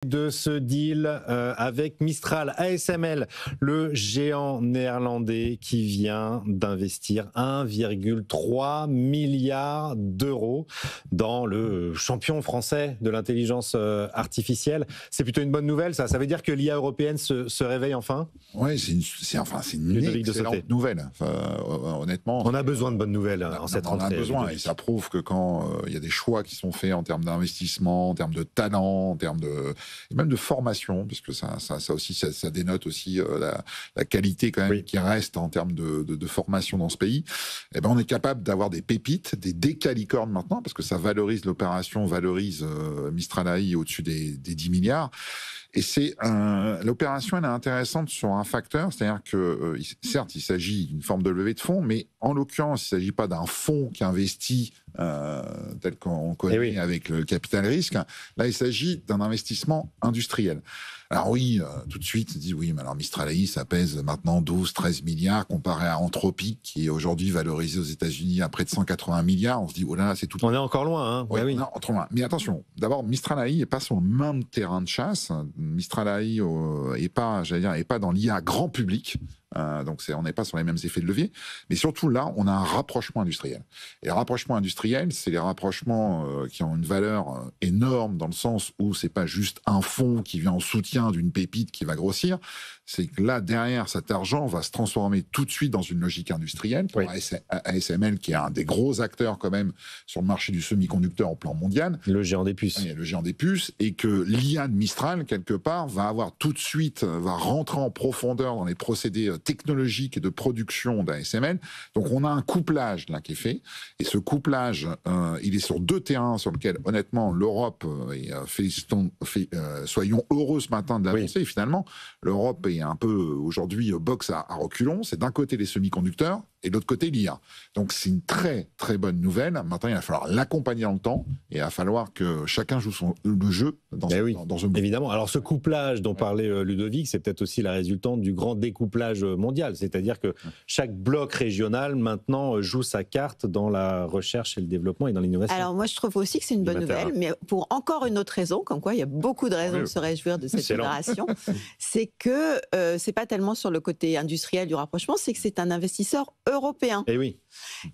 De ce deal avec Mistral ASML, le géant néerlandais qui vient d'investir 1,3 milliard d'euros dans le champion français de l'intelligence artificielle. C'est plutôt une bonne nouvelle, ça. Ça veut dire que l'IA européenne se réveille enfin? Oui, c'est une excellente nouvelle. Honnêtement, on a besoin de bonnes nouvelles en cette rentrée. On a besoin, et ça prouve que quand il y a des choix qui sont faits en termes d'investissement, en termes de talent, en termes et même de formation, parce que ça aussi, ça dénote aussi la qualité quand même qui reste en termes de formation dans ce pays. Et ben, on est capable d'avoir des pépites, des décalicornes maintenant, parce que ça valorise l'opération, valorise Mistral AI au-dessus des 10 milliards. Et l'opération, elle est intéressante sur un facteur, c'est-à-dire que certes, il s'agit d'une forme de levée de fonds, mais en l'occurrence, il ne s'agit pas d'un fonds qui investit tel qu'on connaît avec le capital risque. Là, il s'agit d'un investissement industriel. Alors oui, tout de suite, on se dit oui, mais alors Mistral AI, ça pèse maintenant 12-13 milliards comparé à Anthropic, qui est aujourd'hui valorisé aux États-Unis à près de 180 milliards. On se dit, oh là là, c'est tout. On est encore loin, hein. Oui, non, trop loin. Mais attention, d'abord, Mistral AI n'est pas sur le même terrain de chasse. Mistral AI n'est pas dans l'IA grand public. Donc on n'est pas sur les mêmes effets de levier, mais surtout là, on a un rapprochement industriel. Et le rapprochement industriel, c'est les rapprochements qui ont une valeur énorme dans le sens où c'est pas juste un fonds qui vient en soutien d'une pépite qui va grossir, c'est que là, derrière, cet argent va se transformer tout de suite dans une logique industrielle pour ASML, qui est un des gros acteurs quand même sur le marché du semi-conducteur au plan mondial. Le géant des puces. Oui, le géant des puces, et que l'IA de Mistral, quelque part, va rentrer en profondeur dans les procédés technologique et de production d'ASML. Donc on a un couplage là qui est fait, et ce couplage il est sur deux terrains sur lesquels honnêtement l'Europe soyons heureux ce matin de l'avancer. Finalement l'Europe est un peu aujourd'hui boxe à reculons. C'est d'un côté les semi-conducteurs et de l'autre côté l'IA. Donc c'est une très très bonne nouvelle. Maintenant il va falloir l'accompagner dans le temps, et il va falloir que chacun joue le jeu dans un évidemment. Alors ce couplage dont parlait Ludovic, c'est peut-être aussi la résultante du grand découplage mondial, c'est-à-dire que chaque bloc régional maintenant joue sa carte dans la recherche et le développement et dans l'innovation. Alors moi je trouve aussi que c'est une bonne nouvelle, mais pour encore une autre raison, comme quoi il y a beaucoup de raisons de se réjouir de cette opération, c'est que c'est pas tellement sur le côté industriel du rapprochement, c'est que c'est un investisseur européen. Et oui.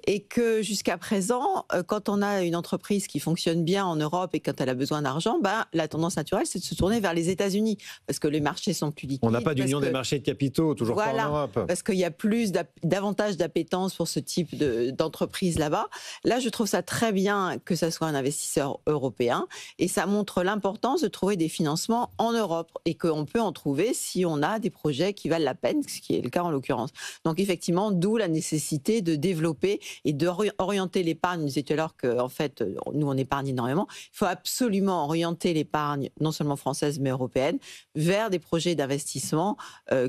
Et que jusqu'à présent, quand on a une entreprise qui fonctionne bien en Europe et quand elle a besoin d'argent, la tendance naturelle, c'est de se tourner vers les États-Unis, parce que les marchés sont plus liquides. On n'a pas d'union des marchés de capitaux, toujours pas en Europe. Parce qu'il y a davantage d'appétence pour ce type d'entreprise là-bas. Là, je trouve ça très bien que ça soit un investisseur européen, et ça montre l'importance de trouver des financements en Europe, et qu'on peut en trouver si on a des projets qui valent la peine, ce qui est le cas en l'occurrence. Donc effectivement, d'où la nécessité de développer et d'orienter l'épargne. Nous étions alors qu'en fait, nous, on épargne énormément. Il faut absolument orienter l'épargne, non seulement française, mais européenne, vers des projets d'investissement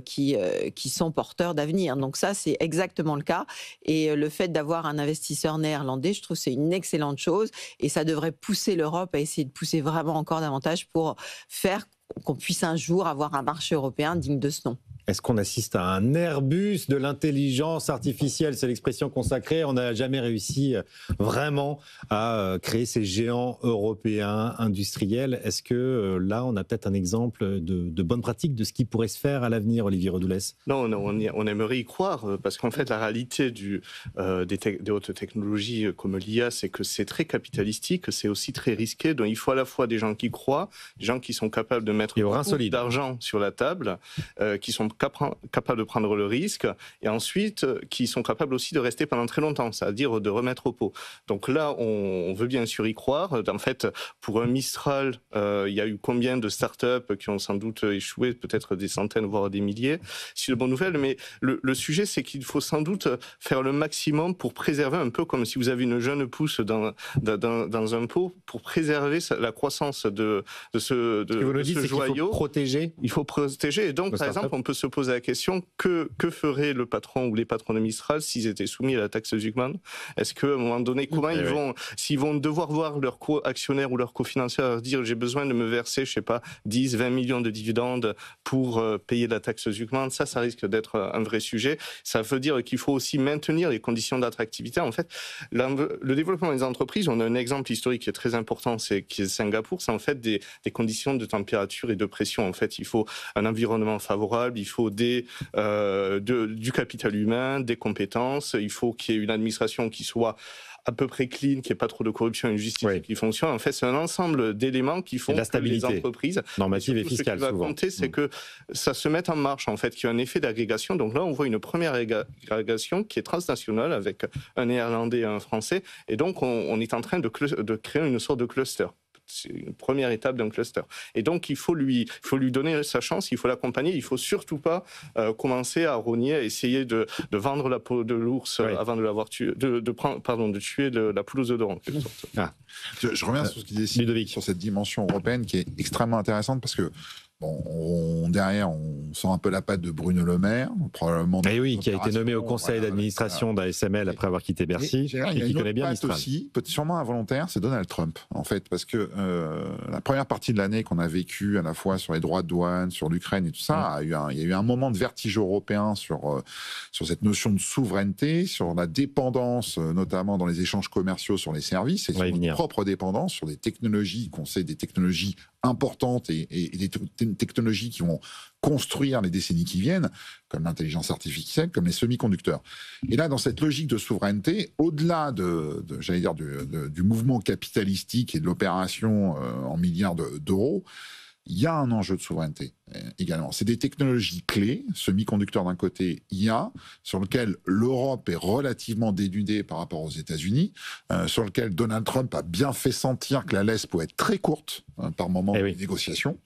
qui sont porteurs d'avenir. Donc ça, c'est exactement le cas. Et le fait d'avoir un investisseur néerlandais, je trouve que c'est une excellente chose. Et ça devrait pousser l'Europe à essayer de pousser vraiment encore davantage pour faire qu'on puisse un jour avoir un marché européen digne de ce nom. Est-ce qu'on assiste à un Airbus de l'intelligence artificielle? C'est l'expression consacrée. On n'a jamais réussi vraiment à créer ces géants européens industriels. Est-ce que là, on a peut-être un exemple de bonne pratique de ce qui pourrait se faire à l'avenir, Olivier Redoulès? Non, on aimerait y croire, parce qu'en fait, la réalité des hautes technologies comme l'IA, c'est que c'est très capitalistique, c'est aussi très risqué. Donc il faut à la fois des gens qui croient, des gens qui sont capables de mettre beaucoup d'argent sur la table, qui sont capables de prendre le risque, et ensuite qui sont capables aussi de rester pendant très longtemps, c'est-à-dire de remettre au pot. Donc là, on veut bien sûr y croire. En fait, pour un Mistral, il y a eu combien de startups qui ont sans doute échoué, peut-être des centaines, voire des milliers. C'est une bonne nouvelle, mais le sujet, c'est qu'il faut sans doute faire le maximum pour préserver, un peu comme si vous avez une jeune pousse dans un pot, pour préserver la croissance de ce joyau. Il faut protéger. Il faut protéger. Et donc, par exemple, on peut se se poser la question, que ferait le patron ou les patrons de Mistral s'ils étaient soumis à la taxe Zucman? Est-ce qu'à un moment donné, comment s'ils vont devoir voir leurs co-actionnaires ou leurs cofinanceurs dire j'ai besoin de me verser, je sais pas, 10, 20 millions de dividendes pour payer la taxe Zucman, ça risque d'être un vrai sujet. Ça veut dire qu'il faut aussi maintenir les conditions d'attractivité. En fait, le développement des entreprises, on a un exemple historique qui est très important, qui est Singapour, c'est en fait des conditions de température et de pression. En fait, il faut un environnement favorable, il faut du capital humain, des compétences, il faut qu'il y ait une administration qui soit à peu près clean, qu'il n'y ait pas trop de corruption et de justice qui fonctionne. En fait, c'est un ensemble d'éléments qui font que les entreprises normative et fiscale. Ce qui va compter, c'est que ça se mette en marche, en fait, qu'il y a un effet d'agrégation. Donc là, on voit une première agrégation qui est transnationale avec un Néerlandais et un Français. Et donc, on est en train de créer une sorte de cluster. C'est une première étape d'un cluster. Et donc, il faut lui donner sa chance, il faut l'accompagner. Il ne faut surtout pas commencer à rogner, à essayer de vendre la peau de l'ours avant de l'avoir tué, de tuer la poule aux œufs d'or, en quelque sorte. Je reviens sur ce qu'il dit sur cette dimension européenne qui est extrêmement intéressante parce que derrière, on sent un peu la patte de Bruno Le Maire, probablement. Et oui, qui a été nommé au conseil d'administration d'ASML après avoir quitté Bercy, et qui connaît bien Mistral. Aussi, peut-être sûrement involontaire, c'est Donald Trump, en fait, parce que la première partie de l'année qu'on a vécue à la fois sur les droits de douane, sur l'Ukraine et tout ça, il y a eu un moment de vertige européen sur cette notion de souveraineté, sur la dépendance, notamment dans les échanges commerciaux sur les services, et sur notre propre dépendance, sur des technologies qu'on sait, des technologies importantes et des technologies qui vont construire les décennies qui viennent, comme l'intelligence artificielle, comme les semi-conducteurs. Et là, dans cette logique de souveraineté, au-delà du mouvement capitalistique et de l'opération en milliards d'euros, il y a un enjeu de souveraineté également. C'est des technologies clés, semi-conducteurs d'un côté, IA, sur lequel l'Europe est relativement dénudée par rapport aux États-Unis, sur lequel Donald Trump a bien fait sentir que la laisse pouvait être très courte par moment de négociation.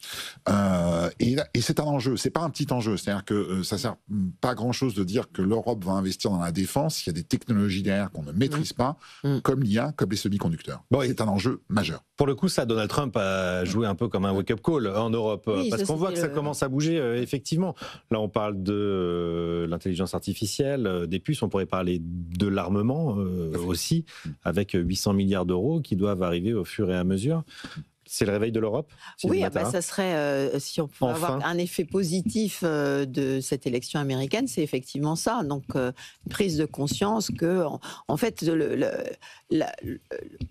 Et c'est un enjeu, c'est pas un petit enjeu. C'est-à-dire que ça sert pas à grand-chose de dire que l'Europe va investir dans la défense. Il y a des technologies derrière qu'on ne maîtrise pas, comme l'IA, comme les semi-conducteurs. C'est un enjeu majeur. Pour le coup, ça, Donald Trump a joué un peu comme un wake-up call en Europe, parce qu'on voit que ça commence à bouger, effectivement. Là, on parle de l'intelligence artificielle, des puces, on pourrait parler de l'armement aussi, avec 800 milliards d'euros qui doivent arriver au fur et à mesure. C'est le réveil de l'Europe? Oui, ça serait, si on pouvait avoir un effet positif de cette élection américaine, c'est effectivement ça. Donc, une prise de conscience que, en fait,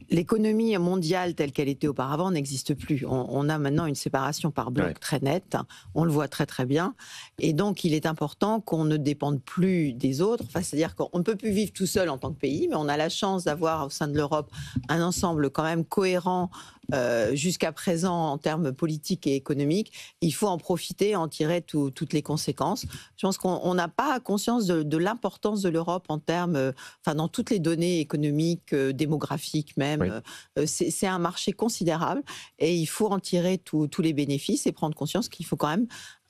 l'économie mondiale telle qu'elle était auparavant n'existe plus. On a maintenant une séparation par blocs très nette, on le voit très très bien. Et donc, il est important qu'on ne dépende plus des autres. Enfin, c'est-à-dire qu'on ne peut plus vivre tout seul en tant que pays, mais on a la chance d'avoir au sein de l'Europe un ensemble quand même cohérent jusqu'à présent en termes politiques et économiques. Il faut en profiter, en tirer toutes les conséquences. Je pense qu'on n'a pas conscience de l'importance de l'Europe en termes, dans toutes les données économiques, démographiques même. C'est un marché considérable et il faut en tirer tous les bénéfices et prendre conscience qu'il faut quand même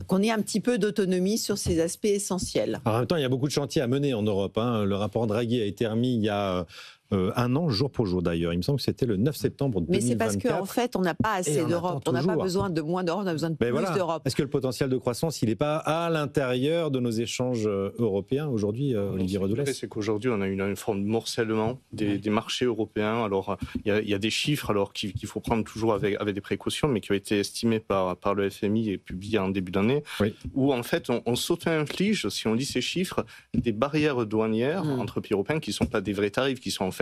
qu'on ait un petit peu d'autonomie sur ces aspects essentiels. Alors, en même temps, il y a beaucoup de chantiers à mener en Europe. Le rapport Draghi a été remis il y a un an, jour pour jour d'ailleurs. Il me semble que c'était le 9 septembre 2024. Mais c'est parce qu'en fait, on n'a pas assez d'Europe. On n'a pas besoin de moins d'Europe, on a besoin de plus d'Europe. Est-ce que le potentiel de croissance, il n'est pas à l'intérieur de nos échanges européens aujourd'hui, Olivier Redoulès? C'est qu'aujourd'hui, on a une forme de morcellement des marchés européens. Alors, il y a des chiffres qu'il faut prendre toujours avec des précautions, mais qui ont été estimés par le FMI et publiés en début d'année, où en fait, on s'auto-inflige, si on lit ces chiffres, des barrières douanières entre pays européens qui ne sont pas des vrais tarifs, qui sont en fait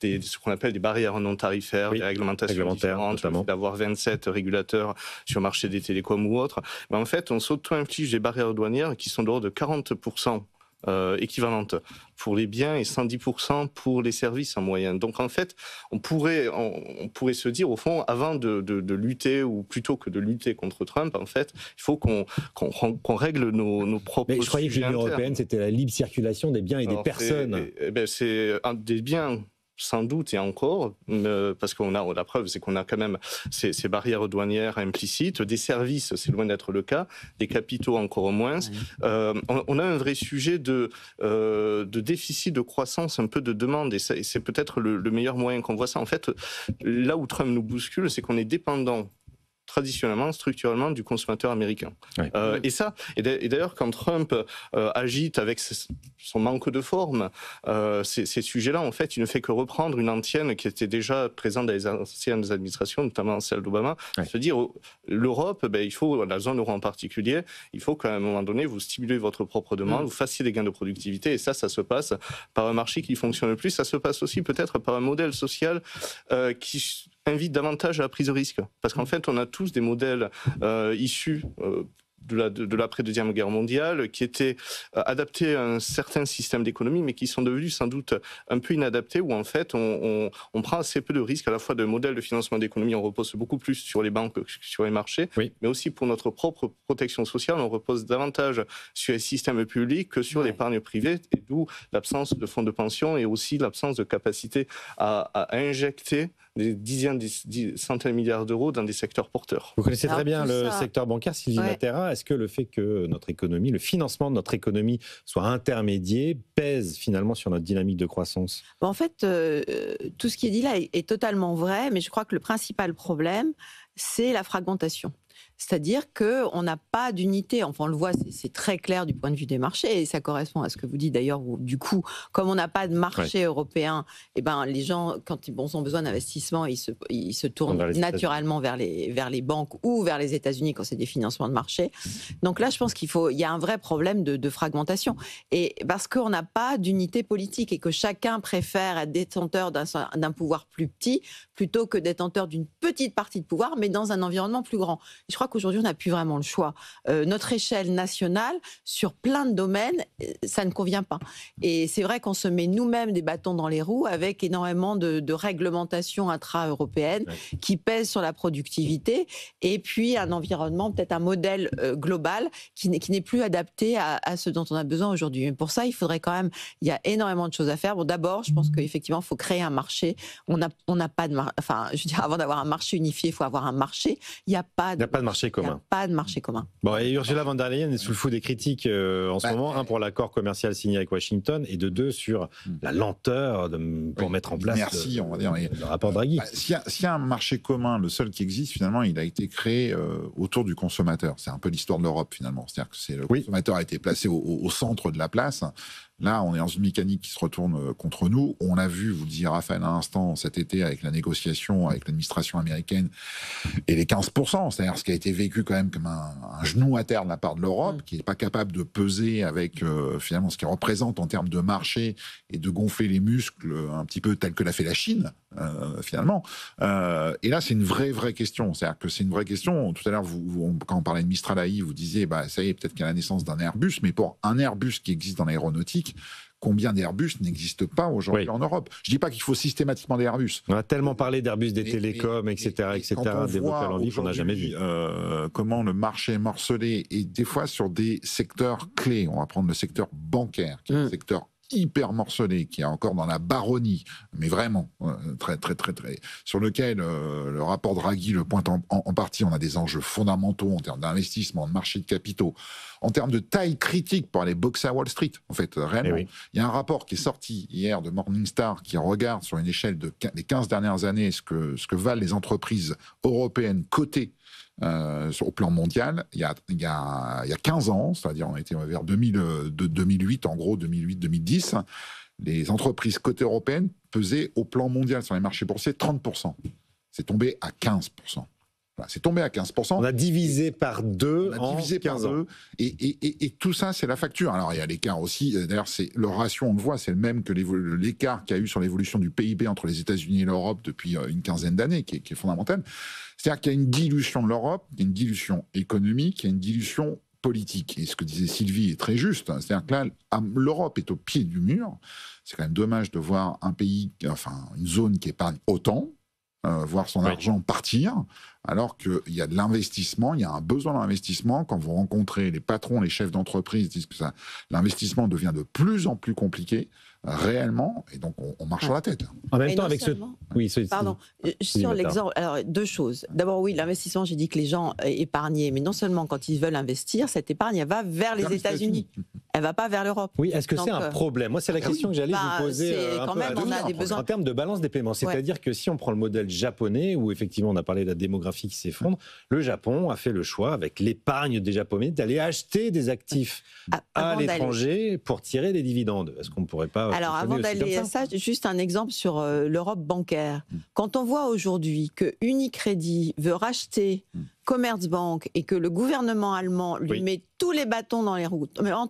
ce qu'on appelle des barrières non tarifaires, des réglementations différentes, d'avoir 27 régulateurs sur le marché des télécoms ou autres. Mais en fait, on s'auto-inflige des barrières douanières qui sont de l'ordre de 40% équivalentes pour les biens et 110% pour les services en moyenne. Donc en fait, on pourrait se dire, au fond, avant de lutter, ou plutôt que de lutter contre Trump, en fait, il faut qu'on règle nos propres sujets. Mais je croyais que l'Union européenne, c'était la libre circulation des biens et des personnes. C'est des biens, sans doute, et encore, parce qu'on a la preuve, c'est qu'on a quand même ces barrières douanières implicites. Des services, c'est loin d'être le cas. Des capitaux, encore moins. On a un vrai sujet de déficit de croissance, un peu de demande, et c'est peut-être le meilleur moyen qu'on voit ça. En fait, là où Trump nous bouscule, c'est qu'on est dépendant traditionnellement, structurellement, du consommateur américain. Oui. Et d'ailleurs, quand Trump agite avec son manque de forme, ces sujets-là, en fait, il ne fait que reprendre une antienne qui était déjà présente dans les anciennes administrations, notamment celle d'Obama, se dire, l'Europe, il faut, la zone euro en particulier, il faut qu'à un moment donné, vous stimulez votre propre demande, vous fassiez des gains de productivité, et ça se passe par un marché qui fonctionne le plus, ça se passe aussi peut-être par un modèle social qui invite davantage à la prise de risque. Parce qu'en fait, on a tous des modèles issus de l'après-deuxième guerre mondiale qui étaient adaptés à un certain système d'économie, mais qui sont devenus sans doute un peu inadaptés, où en fait on prend assez peu de risques, à la fois de modèle de financement d'économie, on repose beaucoup plus sur les banques que sur les marchés, mais aussi pour notre propre protection sociale, on repose davantage sur les systèmes publics que sur l'épargne privée, et d'où l'absence de fonds de pension et aussi l'absence de capacité à injecter des dizaines, des centaines de milliards d'euros dans des secteurs porteurs. Vous connaissez très bien le secteur bancaire, Sylvie Matera. Est-ce que le fait que notre économie, le financement de notre économie soit intermédiaire pèse finalement sur notre dynamique de croissance ? En fait, tout ce qui est dit là est totalement vrai, mais je crois que le principal problème, c'est la fragmentation. C'est-à-dire qu'on n'a pas d'unité. Enfin, on le voit, c'est très clair du point de vue des marchés, et ça correspond à ce que vous dites d'ailleurs, où du coup, comme on n'a pas de marché européen, les gens, quand ils ont besoin d'investissement, ils se tournent naturellement vers les banques ou vers les États-Unis quand c'est des financements de marché. Donc là, je pense qu'il y a un vrai problème de fragmentation. Et parce qu'on n'a pas d'unité politique et que chacun préfère être détenteur d'un pouvoir plus petit plutôt que détenteur d'une petite partie de pouvoir, mais dans un environnement plus grand. Je crois qu'aujourd'hui, on n'a plus vraiment le choix. Notre échelle nationale, sur plein de domaines, ça ne convient pas. Et c'est vrai qu'on se met nous-mêmes des bâtons dans les roues avec énormément de réglementations intra-européennes qui pèsent sur la productivité, et puis un environnement, peut-être un modèle global qui n'est plus adapté à ce dont on a besoin aujourd'hui. Mais pour ça, il faudrait quand même... Il y a énormément de choses à faire. Bon, d'abord, je pense qu'effectivement, il faut créer un marché. On n'a pas de... Enfin, je veux dire, avant d'avoir un marché unifié, il faut avoir un marché. Il n'y a pas de marché commun. Pas de marché commun. Bon, et Ursula von der Leyen est sous le coup des critiques en ce moment. Un, pour l'accord commercial signé avec Washington, et de deux, sur la lenteur pour mettre en place le rapport Draghi. S'il y a un marché commun, le seul qui existe, finalement, il a été créé autour du consommateur. C'est un peu l'histoire de l'Europe, finalement. C'est-à-dire que le consommateur a été placé au centre de la place. Là, on est dans une mécanique qui se retourne contre nous. On l'a vu, vous le disiez Raphaël à l'instant, cet été avec la négociation avec l'administration américaine et les 15%, c'est-à-dire ce qui a été vécu quand même comme un genou à terre de la part de l'Europe, qui n'est pas capable de peser avec finalement ce qu'il représente en termes de marché et de gonfler les muscles un petit peu tel que l'a fait la Chine, finalement. Et là, c'est une vraie question. C'est-à-dire que c'est une vraie question. Tout à l'heure, quand on parlait de Mistral AI, vous disiez, ça y est, peut-être qu'il y a la naissance d'un Airbus, mais pour un Airbus qui existe dans l'aéronautique, combien d'Airbus n'existent pas aujourd'hui en Europe? Je ne dis pas qu'il faut systématiquement des Airbus. On a tellement parlé d'Airbus, des télécoms, etc., développés à l'envie qu'on n'a jamais vu. Comment le marché est morcelé, et des fois sur des secteurs clés. On va prendre le secteur bancaire, qui est un secteur hyper morcelé, qui est encore dans la baronnie, mais vraiment très, sur lequel le rapport Draghi le pointe en partie. On a des enjeux fondamentaux en termes d'investissement, de marché de capitaux, en termes de taille critique pour aller boxer à Wall Street. En fait, réellement, il y a un rapport qui est sorti hier de Morningstar qui regarde sur une échelle des 15 dernières années ce que valent les entreprises européennes cotées au plan mondial. Il y a 15 ans, c'est-à-dire on était vers 2008, en gros 2008-2010, les entreprises cotées européennes pesaient au plan mondial sur les marchés boursiers 30%. C'est tombé à 15%. Voilà, c'est tombé à 15%. On a divisé par deux en 15 ans. Et tout ça, c'est la facture. Alors, il y a l'écart aussi. D'ailleurs, le ratio, on le voit, c'est le même que l'écart qu'il y a eu sur l'évolution du PIB entre les États-Unis et l'Europe depuis une quinzaine d'années, qui est fondamental. C'est-à-dire qu'il y a une dilution de l'Europe, il y a une dilution économique, il y a une dilution politique. Et ce que disait Sylvie est très juste. C'est-à-dire que là, l'Europe est au pied du mur. C'est quand même dommage de voir un pays, une zone qui épargne autant, voir son argent partir, alors qu'il y a de l'investissement, il y a un besoin d'investissement. Quand vous rencontrez les patrons, les chefs d'entreprise, disent que l'investissement devient de plus en plus compliqué, réellement, et donc on marche sur la tête. En même temps, avec Pardon, sur l'exemple, alors deux choses. D'abord, oui, l'investissement, j'ai dit que les gens épargnaient, mais non seulement quand ils veulent investir, cette épargne, elle va vers les États-Unis. elle va pas vers l'Europe. Oui, est-ce que c'est un problème? Moi, c'est la question que j'allais vous poser quand même, on a des besoins. En termes de balance des paiements. C'est-à-dire que si on prend le modèle japonais, où effectivement on a parlé de la démographie qui s'effondre, le Japon a fait le choix, avec l'épargne des Japonais, d'aller acheter des actifs à l'étranger pour tirer des dividendes. Est-ce qu'on ne pourrait pas... Alors, avant d'aller à ça, juste un exemple sur l'Europe bancaire. Quand on voit aujourd'hui que Unicredit veut racheter Commerzbank et que le gouvernement allemand lui met tous les bâtons dans les roues,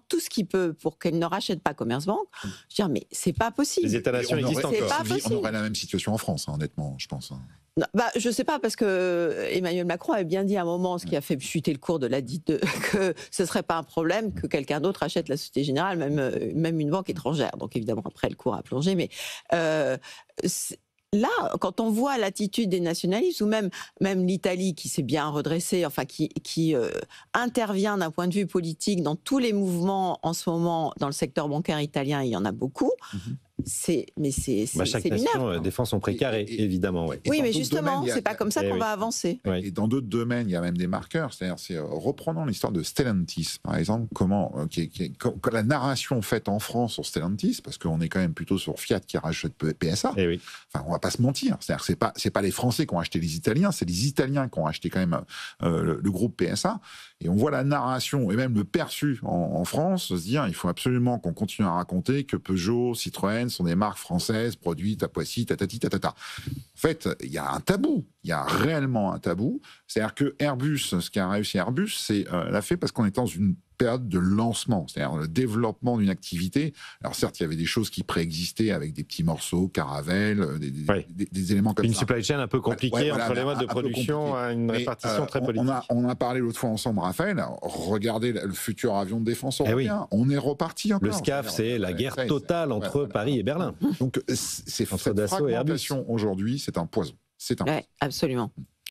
tout ce qu'il peut pour qu'elle ne rachète pas Commerzbank, je veux dire, mais c'est pas possible. Les États-nations existent encore. On aurait la même situation en France, honnêtement, je pense. Non, je sais pas, parce que Emmanuel Macron avait bien dit à un moment, ce qui a fait chuter le cours de la dite, que ce serait pas un problème que quelqu'un d'autre achète la Société Générale, même une banque étrangère. Donc évidemment, après, le cours a plongé, mais là, quand on voit l'attitude des nationalistes, ou même l'Italie qui s'est bien redressée, enfin qui intervient d'un point de vue politique dans tous les mouvements en ce moment dans le secteur bancaire italien, il y en a beaucoup. C'est chaque nation défend son précaré, évidemment. Oui, mais justement, c'est pas comme ça qu'on va avancer. Et dans d'autres domaines, il y a même des marqueurs. C'est-à-dire, reprenons l'histoire de Stellantis, par exemple, la narration faite en France sur Stellantis, parce qu'on est quand même plutôt sur Fiat qui rachète PSA. Enfin, on va pas se mentir. C'est-à-dire que c'est pas les Français qui ont acheté les Italiens, c'est les Italiens qui ont acheté quand même le groupe PSA. Et on voit la narration et même le perçu en France se dire, il faut absolument qu'on continue à raconter que Peugeot, Citroën sont des marques françaises produites à Poissy, tatati, tatata. En fait, il y a un tabou. Il y a réellement un tabou. C'est-à-dire que Airbus, ce qui a réussi Airbus, c'est l'a fait parce qu'on est dans une période de lancement, c'est-à-dire le développement d'une activité. Alors certes, il y avait des choses qui préexistaient avec des petits morceaux, Caravelle, des éléments comme ça. Une supply chain un peu compliquée entre les modes de production, une répartition très politique. On a parlé l'autre fois ensemble, Raphaël, regardez le futur avion de défense européen. On est reparti encore. Le SCAF, c'est la guerre totale entre Paris et Berlin. Donc cette fragmentation aujourd'hui, c'est un poison. C'est un poison. Absolument.